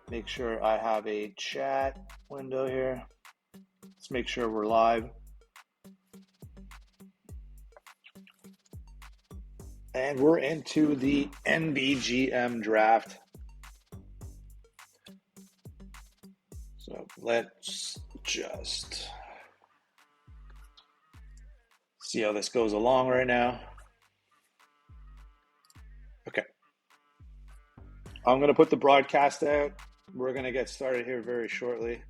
make sure I have a chat window here. Let's make sure we're live. And we're into the NBGM draft. So let's just see how this goes along right now. Okay. I'm going to put the broadcast out. We're going to get started here very shortly.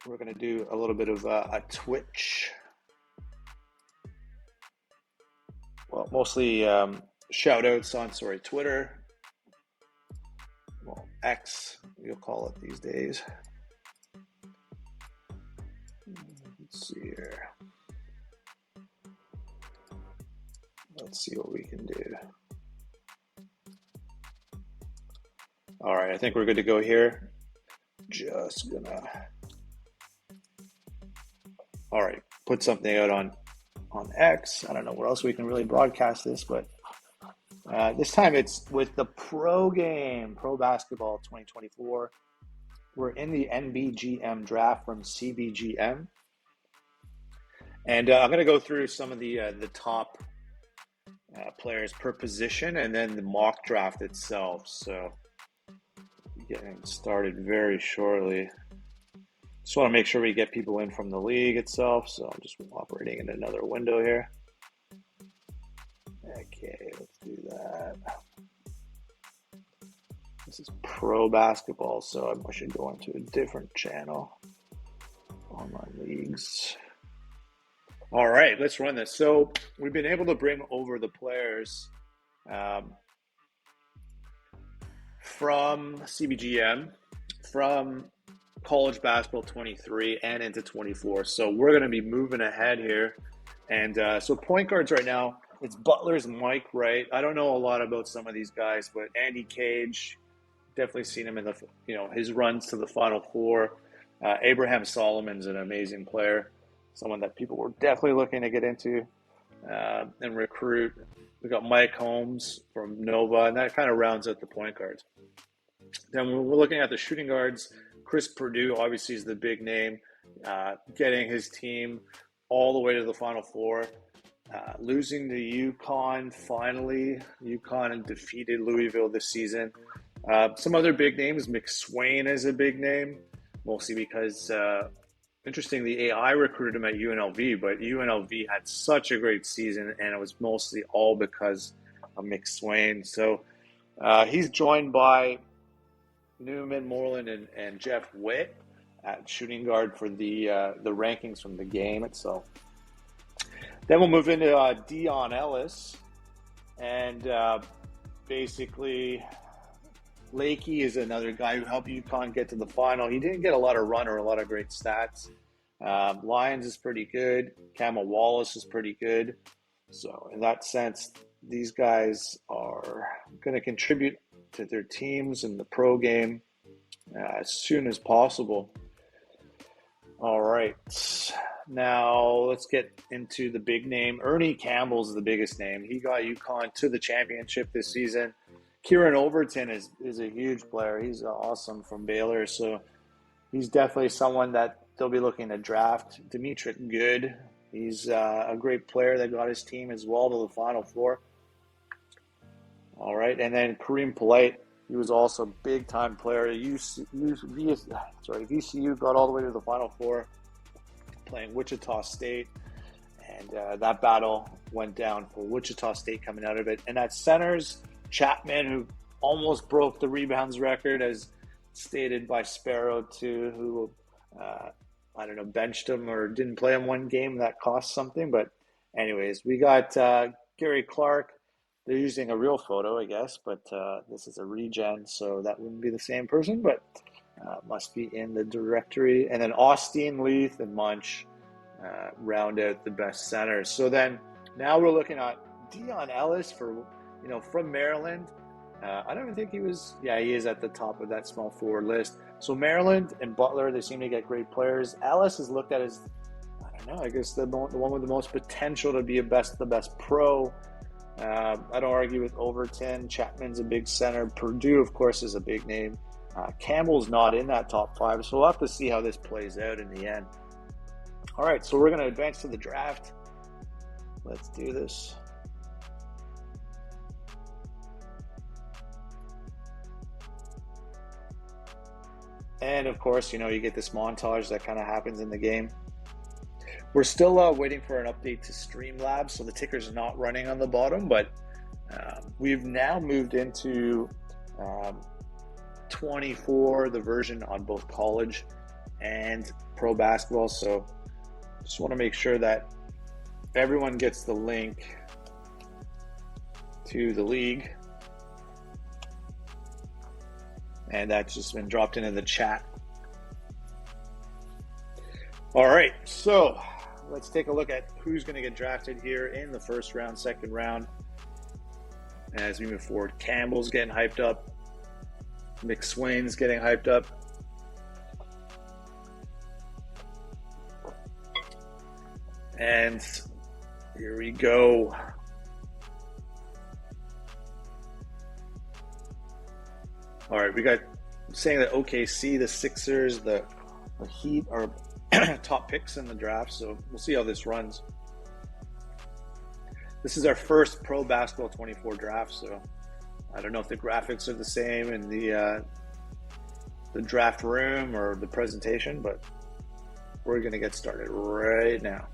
We're going to do a little bit of a Twitch. Well, mostly shout outs on, Twitter. Well, X, you'll call it these days. Let's see here. Let's see what we can do. All right, I think we're good to go here. Just gonna, all right, put something out on X. I don't know where else we can really broadcast this, but this time it's with the Pro Game, Pro Basketball 2024. We're in the NBGM draft from CBGM. And I'm going to go through some of the top players per position and then the mock draft itself. So getting started very shortly. Just want to make sure we get people in from the league itself. So I'm just operating in another window here. Okay, let's do that. This is Pro Basketball, so I should go into a different channel. Online leagues. All right, let's run this. So we've been able to bring over the players from CBGM, from College Basketball 23 and into 24. So we're going to be moving ahead here. And so point guards right now, it's Butler's Mike Wright. I don't know a lot about some of these guys, but Andy Cage, definitely seen him in the, his runs to the Final Four. Abraham Solomon's an amazing player, someone that people were definitely looking to get into and recruit. We got Mike Holmes from Nova, and that kind of rounds out the point guards. Then we're looking at the shooting guards. Chris Perdue obviously is the big name, getting his team all the way to the Final Four. Losing to UConn finally. UConn defeated Louisville this season. Some other big names. McSwain is a big name, mostly because, interesting, the AI recruited him at UNLV, but UNLV had such a great season, and it was mostly all because of McSwain. So he's joined by Newman, Moreland, and Jeff Witt at shooting guard for the rankings from the game itself. Then we'll move into Dion Ellis, and basically Lakey is another guy who helped UConn get to the final. He didn't get a lot of run or a lot of great stats. Lyons is pretty good. Campbell Wallace is pretty good. So in that sense, these guys are going to contribute to their teams in the pro game as soon as possible. All right. Now let's get into the big name. Ernie Campbell's the biggest name. He got UConn to the championship this season. Kieran Overton is a huge player. He's awesome from Baylor. So he's definitely someone that they'll be looking to draft. Demetric Good, he's a great player that got his team as well to the Final Four. All right, and then Kareem Polite, he was also a big-time player. VCU got all the way to the Final Four, playing Wichita State, and that battle went down for Wichita State coming out of it. And at centers, Chapman, who almost broke the rebounds record, as stated by Sparrow, too, who, benched him or didn't play him one game. That cost something. But anyways, we got Gary Clark. They're using a real photo, I guess, but this is a regen, so that wouldn't be the same person, but must be in the directory. And then Austin, Leith, and Munch round out the best centers. So then now we're looking at Dion Ellis from Maryland. I don't even think he was, he is at the top of that small forward list. So Maryland and Butler, they seem to get great players. Ellis is looked at as, I guess the one with the most potential to be the best pro. I don't argue with Overton. Chapman's a big center. Purdue, of course, is a big name. Campbell's not in that top 5, so we'll have to see how this plays out in the end. All right, so we're going to advance to the draft. Let's do this. And of course, you get this montage that kind of happens in the game. We're still waiting for an update to Streamlabs, so the ticker's not running on the bottom, but we've now moved into 24, the version on both college and pro basketball. So just want to make sure that everyone gets the link to the league. And that's just been dropped into the chat. All right, so let's take a look at who's going to get drafted here in the first round, second round. As we move forward, Campbell's getting hyped up. McSwain's getting hyped up. And here we go. All right, we got saying that OKC, the Sixers, the Heat are top picks in the draft, so we'll see how this runs. This is our first Pro Basketball 24 draft, so I don't know if the graphics are the same in the draft room or the presentation, but we're going to get started right now.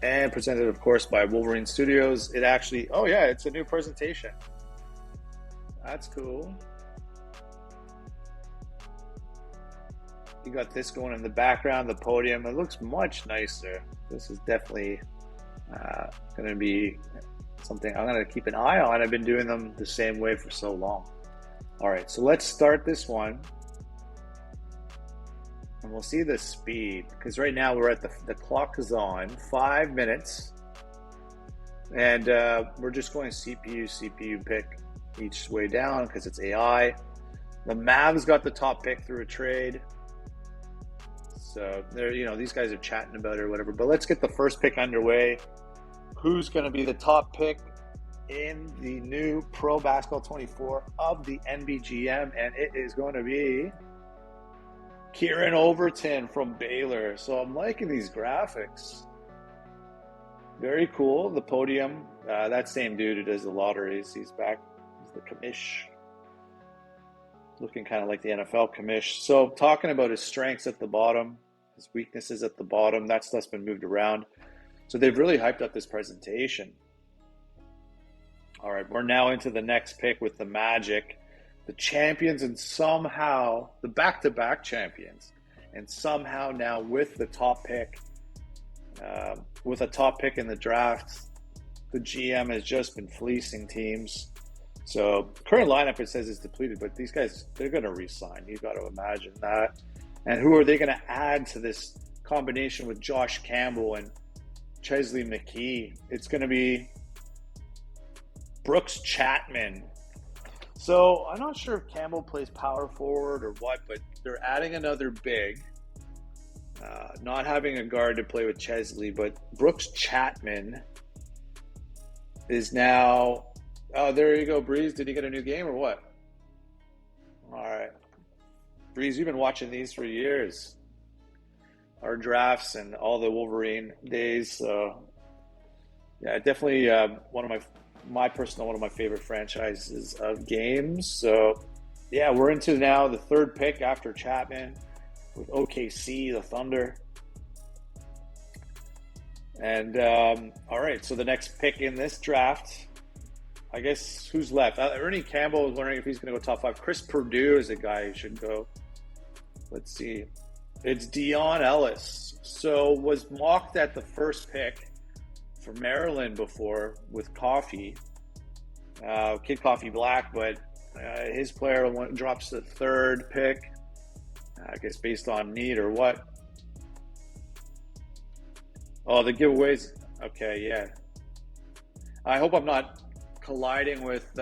And presented, of course, by Wolverine Studios. It actually, oh yeah, it's a new presentation. That's cool. You got this going in the background, the podium. It looks much nicer. This is definitely going to be something I'm going to keep an eye on. I've been doing them the same way for so long. All right, so let's start this one. And we'll see the speed, because right now we're at the clock is on 5 minutes. And we're just going CPU pick each way down because it's AI. The Mavs got the top pick through a trade. So they're, these guys are chatting about it or whatever. But let's get the first pick underway. Who's going to be the top pick in the new Pro Basketball 24 of the NBGM? And it is going to be Kieran Overton from Baylor. So I'm liking these graphics. Very cool. The podium. That same dude who does the lotteries. He's back. He's the commish. Looking kind of like the NFL commish. So talking about his strengths at the bottom, his weaknesses at the bottom. That stuff's been moved around. So they've really hyped up this presentation. All right, we're now into the next pick with the Magic. The champions, and somehow the back-to-back champions, and somehow now with the top pick, with a top pick in the draft, the GM has just been fleecing teams. So current lineup, it says, is depleted, but these guys, they're going to re-sign. You've got to imagine that. And who are they going to add to this combination with Josh Campbell and Chesley McKee? It's going to be Brooks Chapman. So I'm not sure if Campbell plays power forward or what, but they're adding another big. Not having a guard to play with Chesley, but Brooks Chapman is now... Oh, there you go, Breeze. Did he get a new game or what? All right. Breeze, you've been watching these for years. Our drafts and all the Wolverine days. So, yeah, definitely one of my favorite franchises of games. So, yeah, we're into now the third pick after Chapman with OKC, the Thunder. And, all right, so the next pick in this draft, I guess, who's left? Ernie Campbell was wondering if he's going to go top 5. Chris Purdue is a guy who should go. Let's see. It's Dion Ellis. So was mocked at the first pick for Maryland before with Coffee, Kid Coffee Black, but his player drops the third pick, I guess based on need or what. Oh, the giveaways. Okay, yeah. I hope I'm not colliding with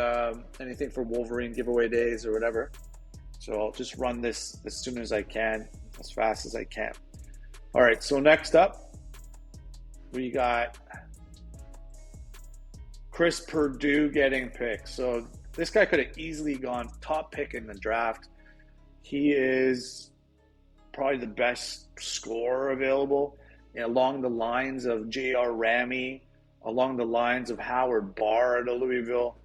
anything for Wolverine giveaway days or whatever. So I'll just run this as soon as I can, as fast as I can. All right, so next up, we got Chris Purdue getting picked. So this guy could have easily gone top pick in the draft. He is probably the best scorer available, along the lines of J.R. Ramey, along the lines of Howard Barr at Louisville.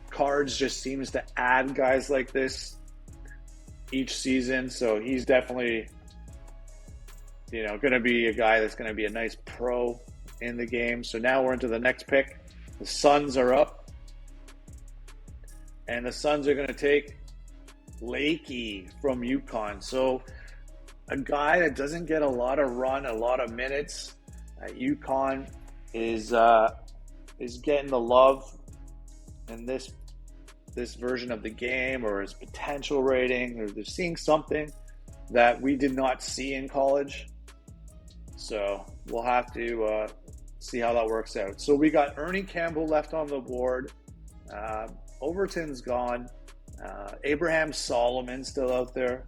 Cards just seems to add guys like this each season. So he's definitely, going to be a guy that's going to be a nice pro in the game. So now we're into the next pick. The Suns are up, and the Suns are going to take Lakey from UConn. So a guy that doesn't get a lot of run, a lot of minutes at UConn is getting the love in this version of the game, or his potential rating, or they're seeing something that we did not see in college. So we'll have to see how that works out. So we got Ernie Campbell left on the board. Overton's gone. Abraham Solomon still out there.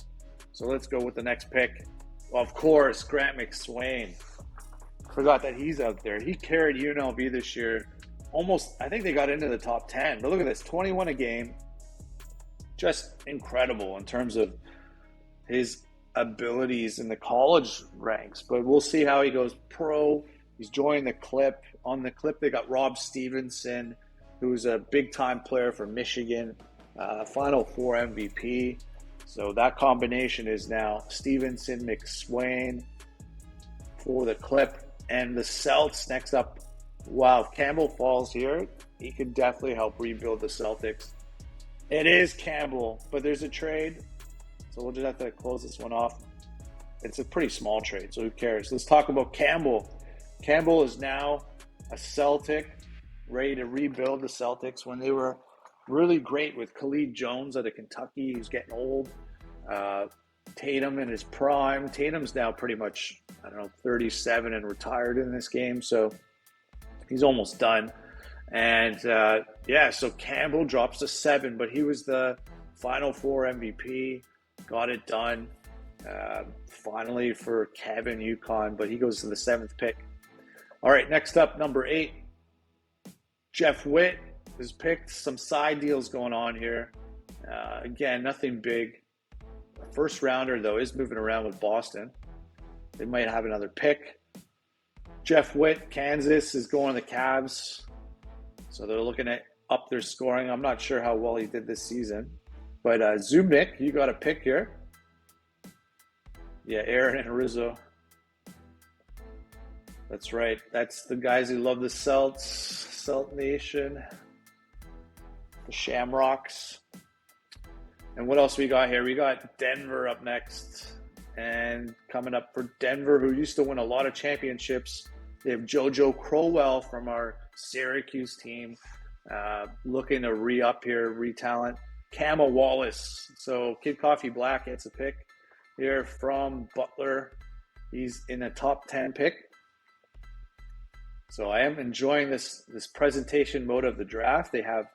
So let's go with the next pick. Well, of course, Grant McSwain. Forgot that he's out there. He carried UNLV this year. Almost, I think they got into the top 10. But look at this, 21 a game. Just incredible in terms of his abilities in the college ranks. But we'll see how he goes pro. He's joined the Clip. On the Clip, they got Rob Stevenson, who's a big-time player for Michigan. Final Four MVP. So that combination is now Stevenson, McSwain for the Clip. And the Celts next up. Wow, if Campbell falls here, he could definitely help rebuild the Celtics. It is Campbell, but there's a trade. So we'll just have to close this one off. It's a pretty small trade, so who cares? Let's talk about Campbell. Campbell is now a Celtic, ready to rebuild the Celtics when they were really great with Khalid Jones out of Kentucky. He's getting old. Tatum in his prime. Tatum's now pretty much, 37 and retired in this game, so he's almost done. And so Campbell drops to 7, but he was the Final Four MVP. Got it done. Finally for Kevin UConn, but he goes to the 7th pick. All right, next up, number 8. Jeff Witt is picked. Some side deals going on here. Again, nothing big. First rounder, though, is moving around with Boston. They might have another pick. Jeff Witt, Kansas, is going to the Cavs. So they're looking at up their scoring. I'm not sure how well he did this season. But Zubnik, you got a pick here. Yeah, Aaron and Rizzo. That's right. That's the guys who love the Celts, Celt Nation, the Shamrocks. And what else we got here? We got Denver up next. And coming up for Denver, who used to win a lot of championships, they have JoJo Crowell from our Syracuse team, looking to re-up here, re-talent. Kama Wallace. So Kid Coffee Black gets a pick here from Butler. He's in a top 10 pick. So I am enjoying this presentation mode of the draft. They have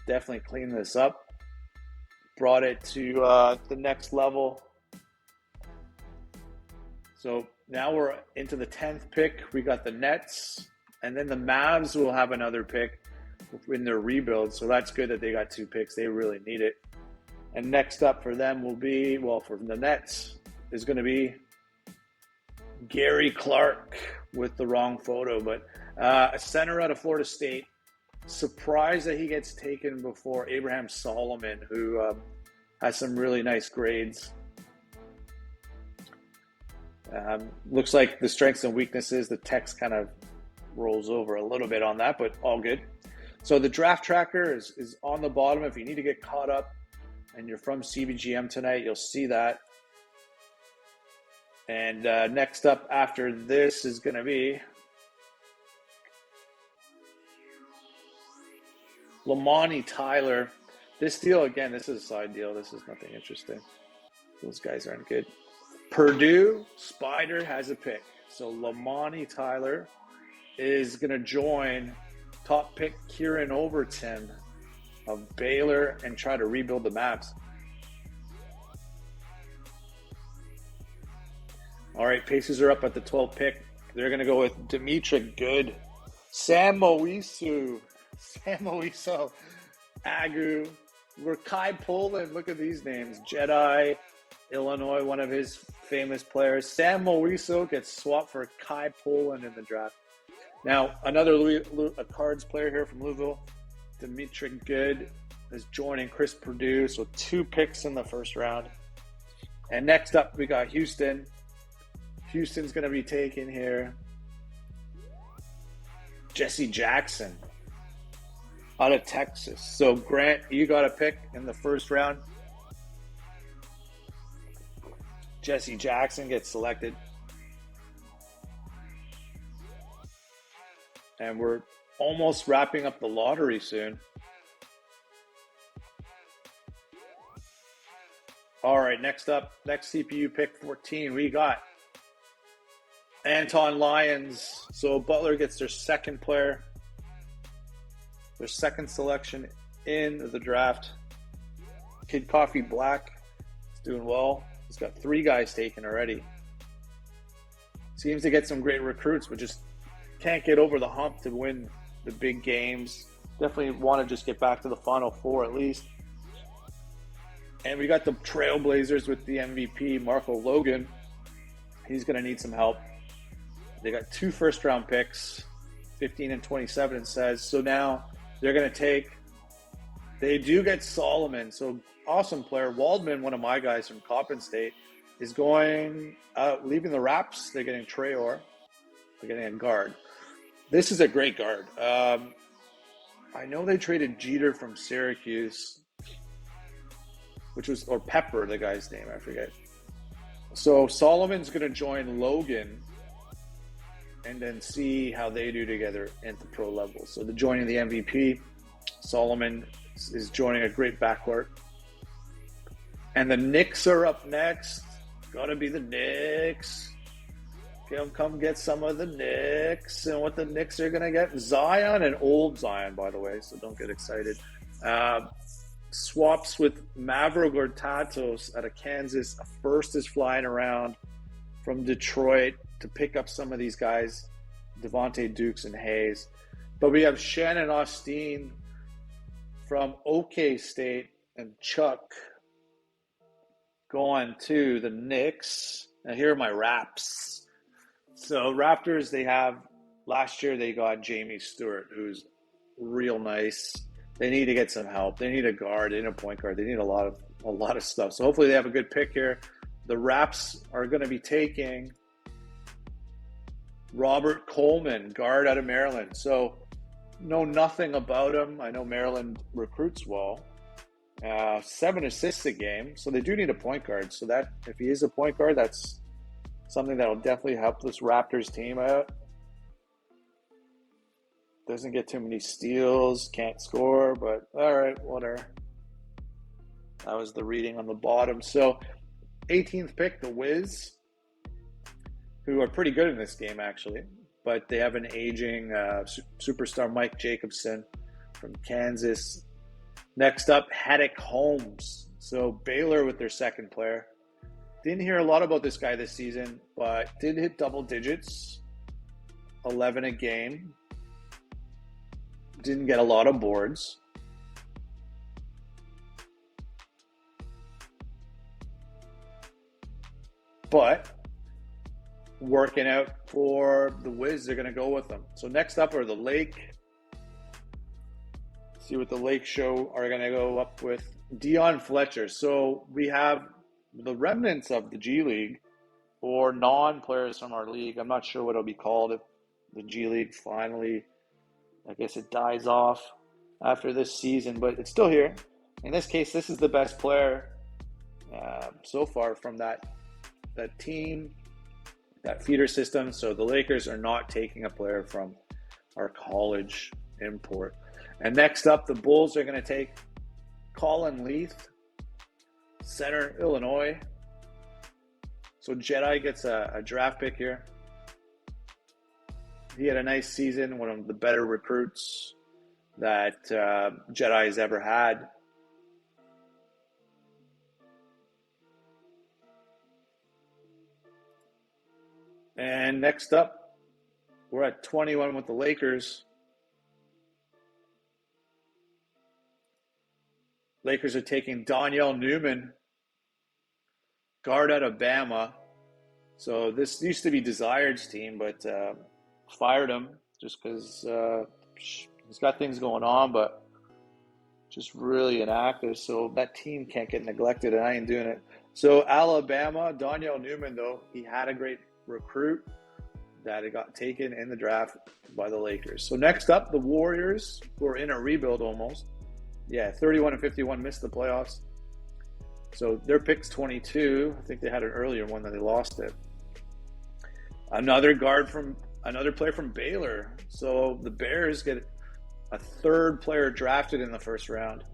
definitely cleaned this up, brought it to the next level. So now we're into the 10th pick. We got the Nets, and then the Mavs will have another pick in their rebuild. So that's good that they got 2 picks. They really need it. And next up for them will be, for the Nets, is going to be Gary Clark with the wrong photo, but a center out of Florida State. Surprised that he gets taken before Abraham Solomon, who has some really nice grades. Looks like the strengths and weaknesses, the text kind of rolls over a little bit on that, but all good. So the draft tracker is on the bottom. If you need to get caught up and you're from CBGM tonight, you'll see that. And next up after this is going to be Lamani Tyler. This deal, again, this is a side deal. This is nothing interesting. Those guys aren't good. Purdue Spider has a pick. So Lamani Tyler is going to join top pick Kieran Overton of Baylor and try to rebuild the Mavs. All right, Pacers are up at the 12th pick. They're going to go with Dimitri Good, Sam Moisu, Agu, Kai Poland. Look at these names. Jedi, Illinois, one of his famous players. Sam Moiso gets swapped for Kai Poland in the draft. Now, another a Cards player here from Louisville, Dimitri Good, is joining Chris Purdue. So 2 picks in the first round. And next up, we got Houston. Houston's going to be taking here Jesse Jackson out of Texas. So, Grant, you got a pick in the first round. Jesse Jackson gets selected. And we're almost wrapping up the lottery soon. All right, next up, next CPU pick 14, we got Anton Lyons. So Butler gets their second player, their second selection in the draft. Kid Coffee Black is doing well. He's got 3 guys taken already. Seems to get some great recruits, but just can't get over the hump to win the big games. Definitely want to just get back to the Final Four at least. And we got the Trailblazers with the MVP, Marco Logan. He's going to need some help. They got 2 first-round picks, 15 and 27, it says. So now they're going to take – they do get Solomon. So awesome player. Waldman, one of my guys from Coppin State, is going leaving the Raps. They're getting Traore. They're getting a guard. This is a great guard. I know they traded Jeter from Syracuse, or Pepper, the guy's name, I forget. So Solomon's going to join Logan and then see how they do together at the pro level. So they're joining the MVP. Solomon is joining a great backcourt. And the Knicks are up next. Gotta be the Knicks. Come get some of the Knicks. And what the Knicks are going to get? Zion, and old Zion, by the way, so don't get excited. Swaps with Mavro Gortatos out of Kansas. A first is flying around from Detroit to pick up some of these guys, Devontae Dukes and Hayes. But we have Shannon Austin from OK State and Chuck going to the Knicks. Now here are my Raps. So Raptors, last year they got Jamie Stewart, who's real nice. They need to get some help. They need a guard. They need a point guard. They need a lot of stuff. So hopefully they have a good pick here. The Raps are going to be taking Robert Coleman, guard out of Maryland. So know nothing about him. I know Maryland recruits well. 7 assists a game. So they do need a point guard. So that if he is a point guard, that's something that'll definitely help this Raptors team out. Doesn't get too many steals, can't score, but all right, whatever. That was the reading on the bottom. So 18th pick, the Wiz, who are pretty good in this game, actually. But they have an aging superstar, Mike Jacobson from Kansas. Next up, Haddock Holmes. So Baylor with their second player. Didn't hear a lot about this guy this season, but did hit double digits, 11 a game. Didn't get a lot of boards. But working out for the Wiz, they're going to go with them. So next up are the Lake. See what the Lake show are going to go up with. Dion Fletcher. So we have the remnants of the G League or non-players from our league. I'm not sure what it'll be called if the G League finally, I guess it dies off after this season, but it's still here. In this case, this is the best player so far from that team, that feeder system. So the Lakers are not taking a player from our college import. And next up, the Bulls are going to take Colin Leith, center, Illinois. So Jedi gets a draft pick here. He had a nice season, one of the better recruits that Jedi has ever had. And next up, we're at 21 with the Lakers. Lakers are taking Danielle Newman, guard out of Bama. So this used to be Desired's team, but fired him just because he's got things going on, but just really inactive. So that team can't get neglected, and I ain't doing it. So Alabama, Danielle Newman, though, he had a great recruit that it got taken in the draft by the Lakers. So next up, the Warriors, who are in a rebuild almost. Yeah, 31-51, missed the playoffs. So their pick's 22. I think they had an earlier one that they lost it. Another player from Baylor. So the Bears get a third player drafted in the first round.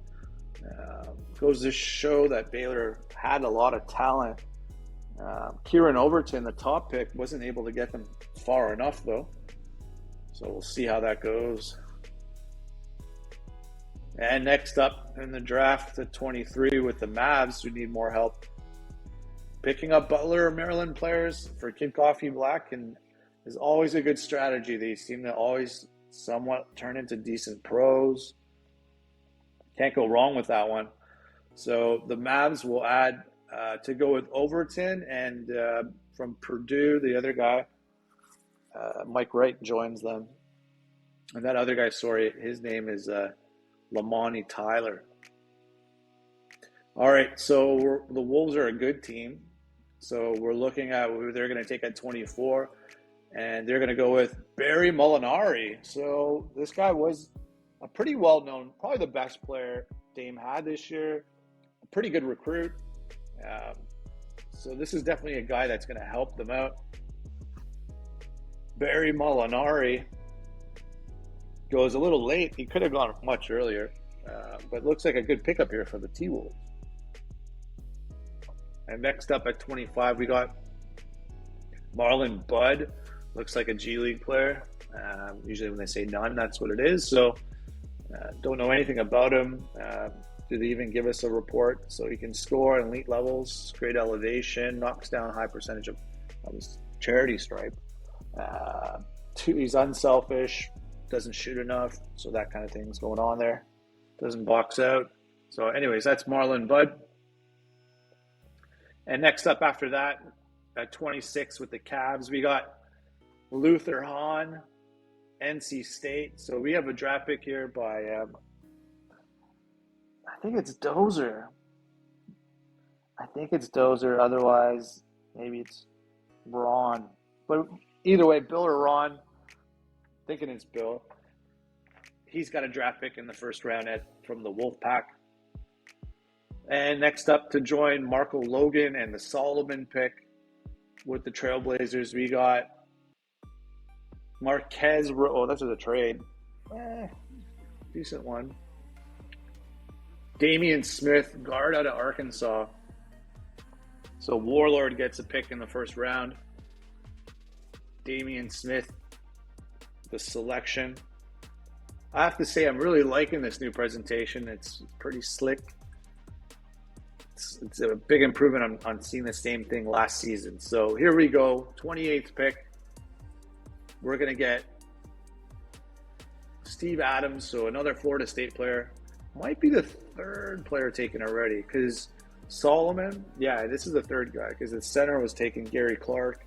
Goes to show that Baylor had a lot of talent. Kieran Overton, the top pick, wasn't able to get them far enough, though. So we'll see how that goes. And next up in the draft at 23 with the Mavs, who need more help. Picking up Butler, Maryland players for Kid Coffee Black is always a good strategy. They seem to always somewhat turn into decent pros. Can't go wrong with that one. So the Mavs will add to go with Overton, and from Purdue, the other guy, Mike Wright, joins them. And that other guy, his name is Lamani Tyler. All right, so the Wolves are a good team. So we're looking at who they're going to take at 24, and they're going to go with Barry Molinari. So this guy was a pretty well-known, probably the best player Dame had this year. A pretty good recruit. So this is definitely a guy that's going to help them out. Barry Molinari goes a little late. He could have gone much earlier, but looks like a good pickup here for the T-Wolves. And next up at 25, we got Marlon Budd. Looks like a G League player. Usually when they say none, that's what it is. So don't know anything about him. Did they even give us a report? So he can score at elite levels, great elevation, knocks down high percentage of his charity stripe. He's unselfish, doesn't shoot enough, so that kind of thing's going on there. Doesn't box out. So anyways, that's Marlon Budd. And next up after that, at 26 with the Cavs, we got Luther Hahn, NC State. So we have a draft pick here by, I think it's Dozer. Otherwise, maybe it's Ron. But either way, Bill or Ron, thinking it's Bill. He's got a draft pick in the first round from the Wolfpack. And next up to join Marco Logan and the Solomon pick with the Trailblazers, we got Marquez. Oh, that's a trade. Decent one. Damian Smith, guard out of Arkansas. So Warlord gets a pick in the first round. Damian Smith, the selection. I have to say, I'm really liking this new presentation. It's pretty slick. It's a big improvement on seeing the same thing last season. So here we go, 28th pick. We're going to get Steve Adams, so another Florida State player. Might be the third player taken already, because Solomon, yeah, this is the third guy, because the center was taken Gary Clark.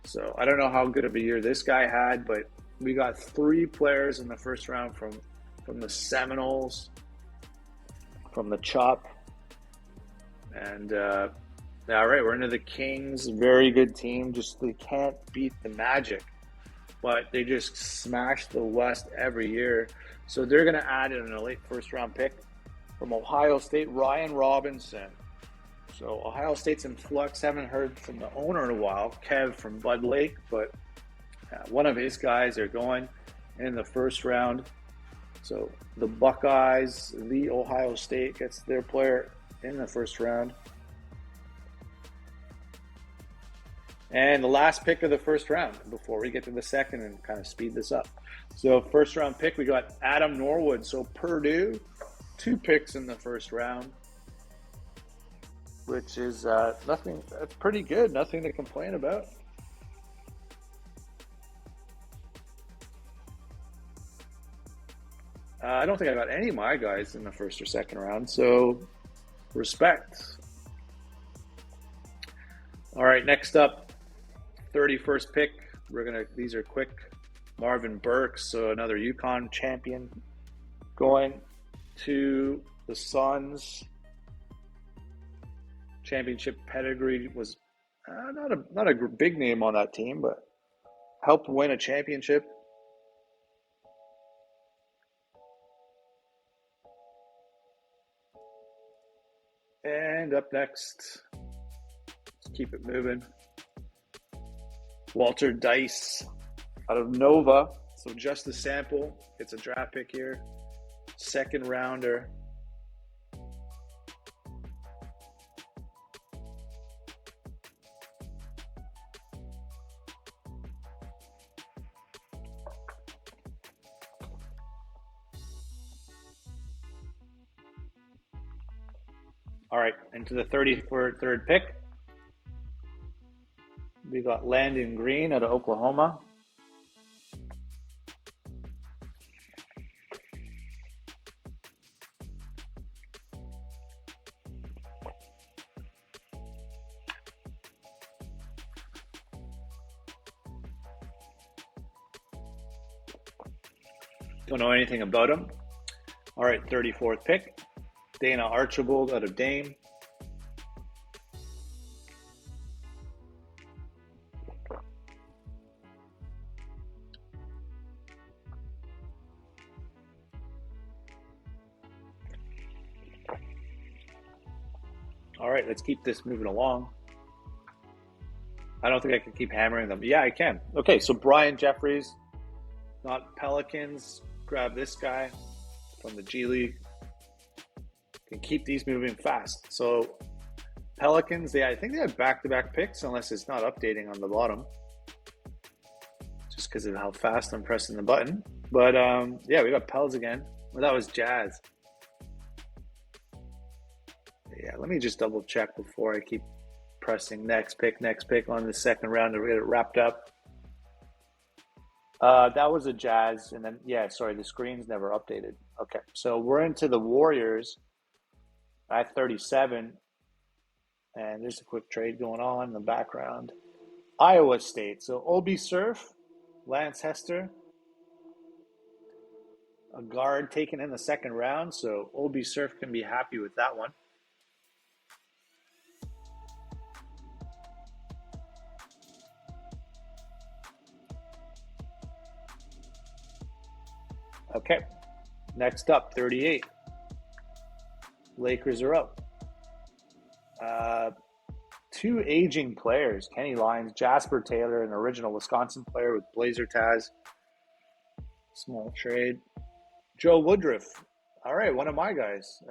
So I don't know how good of a year this guy had, but we got 3 players in the first round from the Seminoles, from the Chop. And all right, we're into the Kings. Very good team. Just they can't beat the Magic, but they just smash the West every year. So they're going to add in a late first round pick from Ohio State, Ryan Robinson. So Ohio State's in flux. Haven't heard from the owner in a while, Kev from Bud Lake, but one of his guys are going in the first round. So the Buckeyes, the Ohio State gets their player in the first round. And the last pick of the first round before we get to the second and kind of speed this up. So first round pick, we got Adam Norwood. So Purdue, 2 picks in the first round, which is nothing. That's pretty good. Nothing to complain about. I don't think I got any of my guys in the first or second round, so respect. All right, next up, 31st pick. These are quick. Marvin Burks, so another UConn champion, going to the Suns. Championship pedigree, was not a big name on that team, but helped win a championship. And up next, let's keep it moving. Walter Dice out of Nova. So just a sample. It's a draft pick here. Second rounder. All right, into the 33rd pick. We got Landon Green out of Oklahoma. Don't know anything about him. All right, 34th pick. Dana Archibald out of Dame. All right, let's keep this moving along. I don't think I can keep hammering them. Yeah, I can. Okay, so Brian Jeffries, not Pelicans. Grab this guy from the G League. Can keep these moving fast. So Pelicans, I think they have back-to-back picks, unless it's not updating on the bottom, just because of how fast I'm pressing the button. But yeah, we got Pels again. Well, that was Jazz. Yeah, let me just double check before I keep pressing next pick on the second round to get it wrapped up. That was a Jazz, and then, yeah, sorry, the screen's never updated. Okay, so we're into the Warriors at 37, and there's a quick trade going on in the background. Iowa State, so Obi Surf, Lance Hester, a guard taken in the second round, so Obi Surf can be happy with that one. Okay, next up, 38. Lakers are up. Two aging players, Kenny Lyons, Jasper Taylor, an original Wisconsin player with Blazer Taz. Small trade. Joe Woodruff. All right, one of my guys.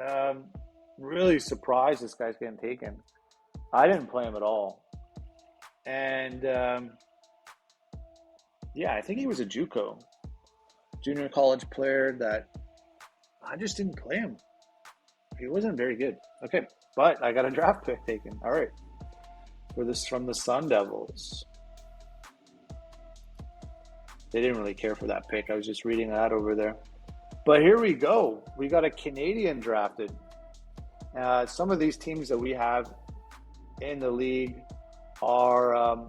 Really surprised this guy's getting taken. I didn't play him at all. And yeah, I think he was a JUCO, junior college player that I just didn't play him. He wasn't very good. Okay, but I got a draft pick taken. All right. For this from the Sun Devils. They didn't really care for that pick. I was just reading that over there. But here we go. We got a Canadian drafted. Some of these teams that we have in the league are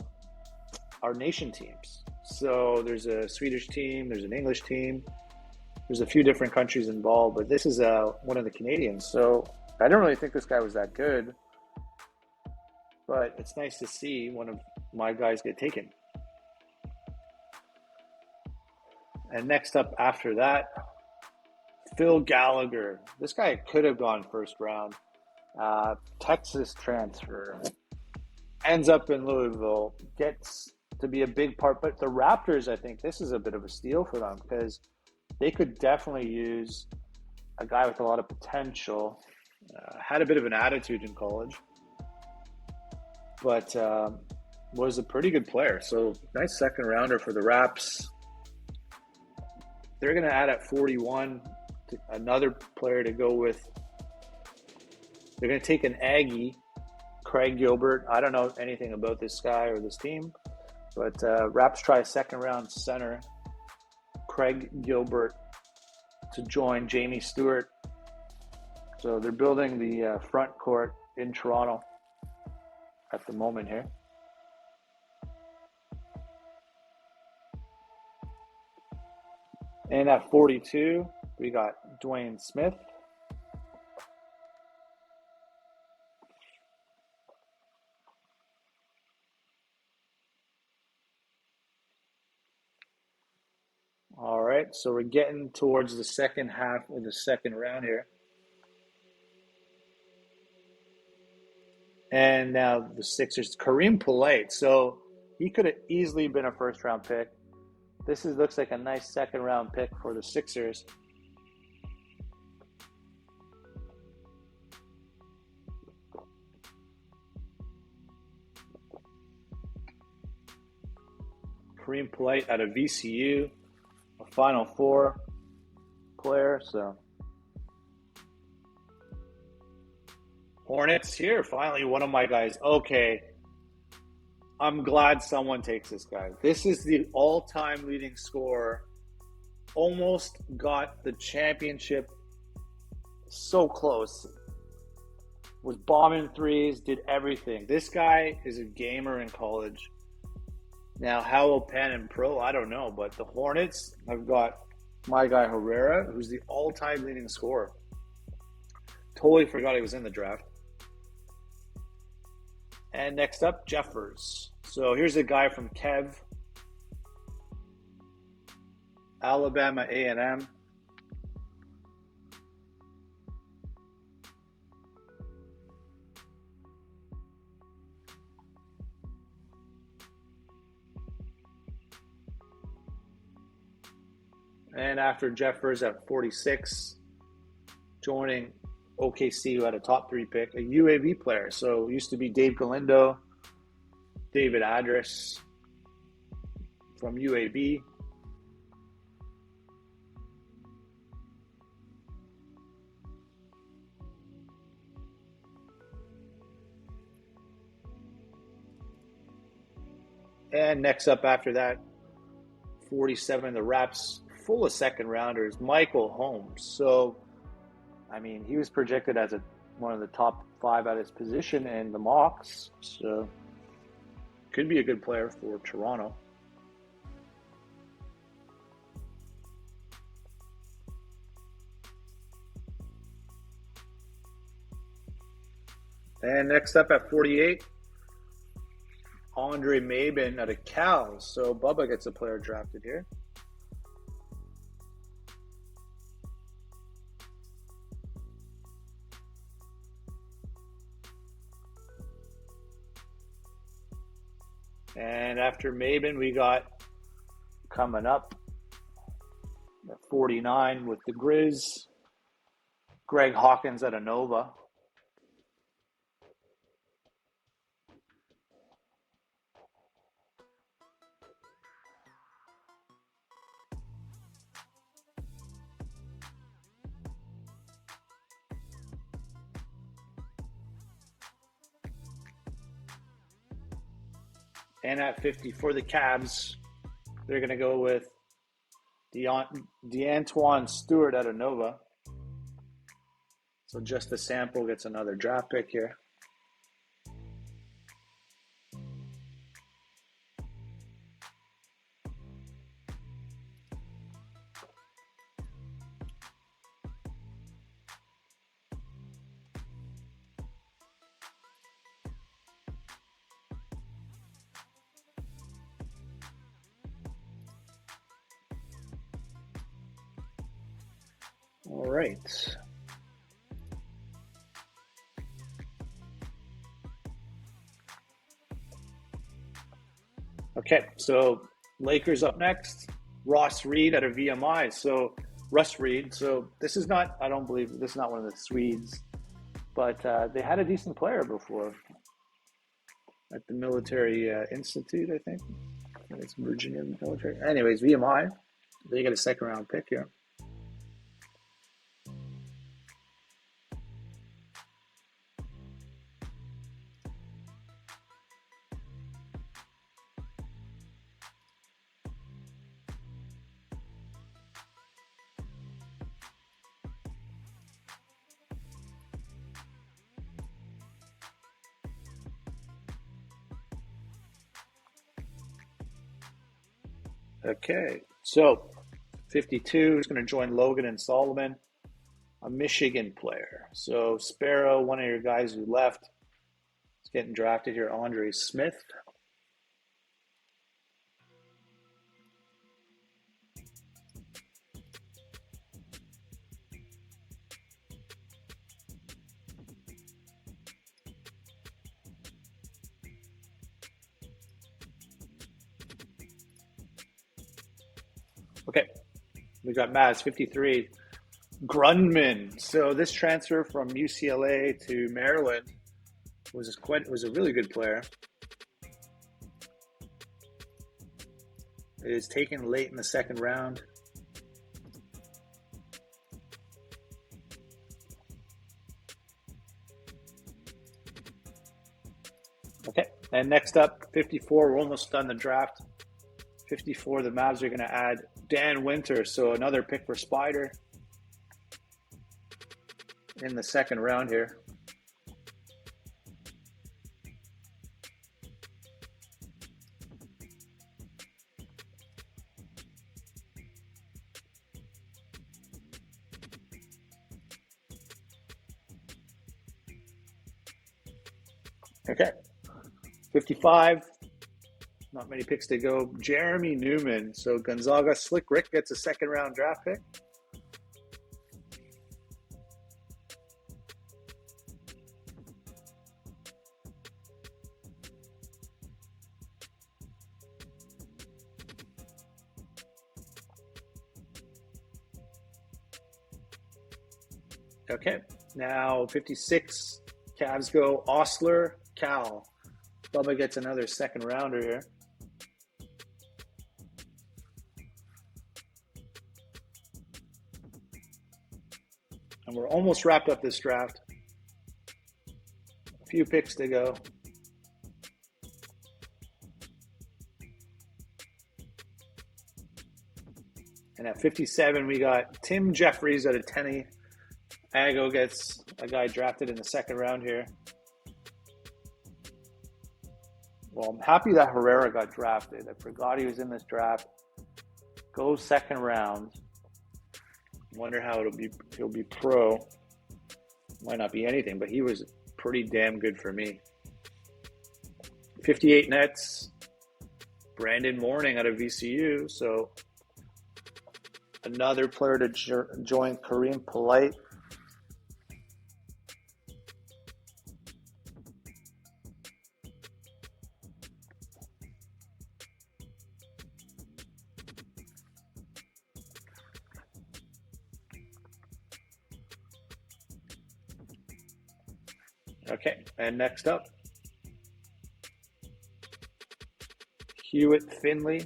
nation teams. So there's a Swedish team, there's an English team, there's a few different countries involved, but this is one of the Canadians. So I don't really think this guy was that good, but it's nice to see one of my guys get taken. And next up after that, Phil Gallagher. This guy could have gone first round. Texas transfer. Ends up in Louisville. Gets to be a big part. But the Raptors, I think this is a bit of a steal for them because they could definitely use a guy with a lot of potential. Had a bit of an attitude in college. But was a pretty good player. So nice second rounder for the Raps. They're going to add at 41 another player to go with. They're going to take an Aggie, Craig Gilbert. I don't know anything about this guy or this team, but Raps try a second round center, Craig Gilbert to join Jamie Stewart. So they're building the front court in Toronto at the moment here. And at 42, we got Dwayne Smith. All right, so we're getting towards the second half of the second round here. And now the Sixers, Kareem Polite. So he could have easily been a first-round pick. This looks like a nice second-round pick for the Sixers. Kareem Polite out of VCU, a Final Four player. So Hornets here, finally one of my guys. Okay, I'm glad someone takes this guy. This is the all-time leading scorer. Almost got the championship. So close. Was bombing threes, did everything. This guy is a gamer in college. Now, how will pan in pro? I don't know. But the Hornets have got my guy Herrera, who's the all-time leading scorer. Totally forgot he was in the draft. And next up, Jeffers. So here's a guy from Kev, Alabama A&M. And after Jeffers at 46, joining OKC, who had a top 3 pick, a UAB player. So it used to be Dave Galindo, David Adris from UAB. And next up after that, 47, the Raps, full of second rounders, Michael Holmes. So, I mean, he was projected as one of the top 5 at his position in the mocks. So, could be a good player for Toronto. And next up at 48, Andre Mabin out of Cal. So Bubba gets a player drafted here. And after Mabin, we got coming up at 49 with the Grizz, Greg Hawkins out of Nova. And at 50 for the Cavs, they're going to go with DeAntoine Stewart out of Nova. So just a sample gets another draft pick here. All right. Okay, so Lakers up next. Ross Reed out of VMI. So Russ Reed. So this is not, I don't believe, this is not one of the Swedes, but they had a decent player before at the Military Institute, I think. It's Virginia Military. Anyways, VMI. They get a second round pick here. Okay, so 52 is going to join Logan and Solomon, a Michigan player. So Sparrow, one of your guys who left, is getting drafted here, Andre Smith. Okay, we got Maz 53. Grundman. So this transfer from UCLA to Maryland was a really good player. It is taken late in the second round. Okay, and next up, 54. We're almost done the draft. 54, the Mavs are going to add Dan Winter, so another pick for Spider in the second round here. Okay, 55. Not many picks to go. Jeremy Newman. So Gonzaga Slick Rick gets a second round draft pick. Okay, now 56. Cavs go Osler, Cal. Bubba gets another second rounder here. And we're almost wrapped up this draft. A few picks to go. And at 57, we got Tim Jeffries out of Tennessee. Ago gets a guy drafted in the second round here. Well, I'm happy that Herrera got drafted. I forgot he was in this draft. Goes second round. Wonder how he'll be pro. Might not be anything, but he was pretty damn good for me. 58 Nets. Brandon Mourning out of VCU. So another player to join Kareem Polite. Okay, and next up, Hewitt Finley.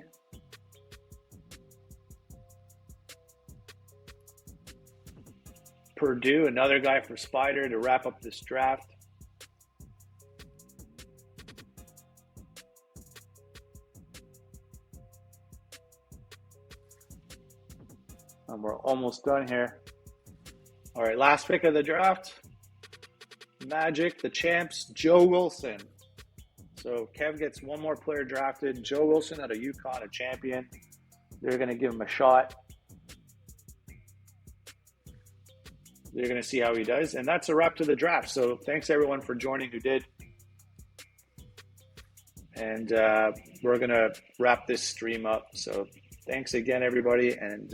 Purdue, another guy for Spider to wrap up this draft. And we're almost done here. All right, last pick of the draft. Magic, the champs, Joe Wilson. So Kev gets one more player drafted. Joe Wilson out of UConn, a champion. They're going to give him a shot. They're going to see how he does. And that's a wrap to the draft. So thanks everyone for joining who did. And we're going to wrap this stream up. So thanks again, everybody. And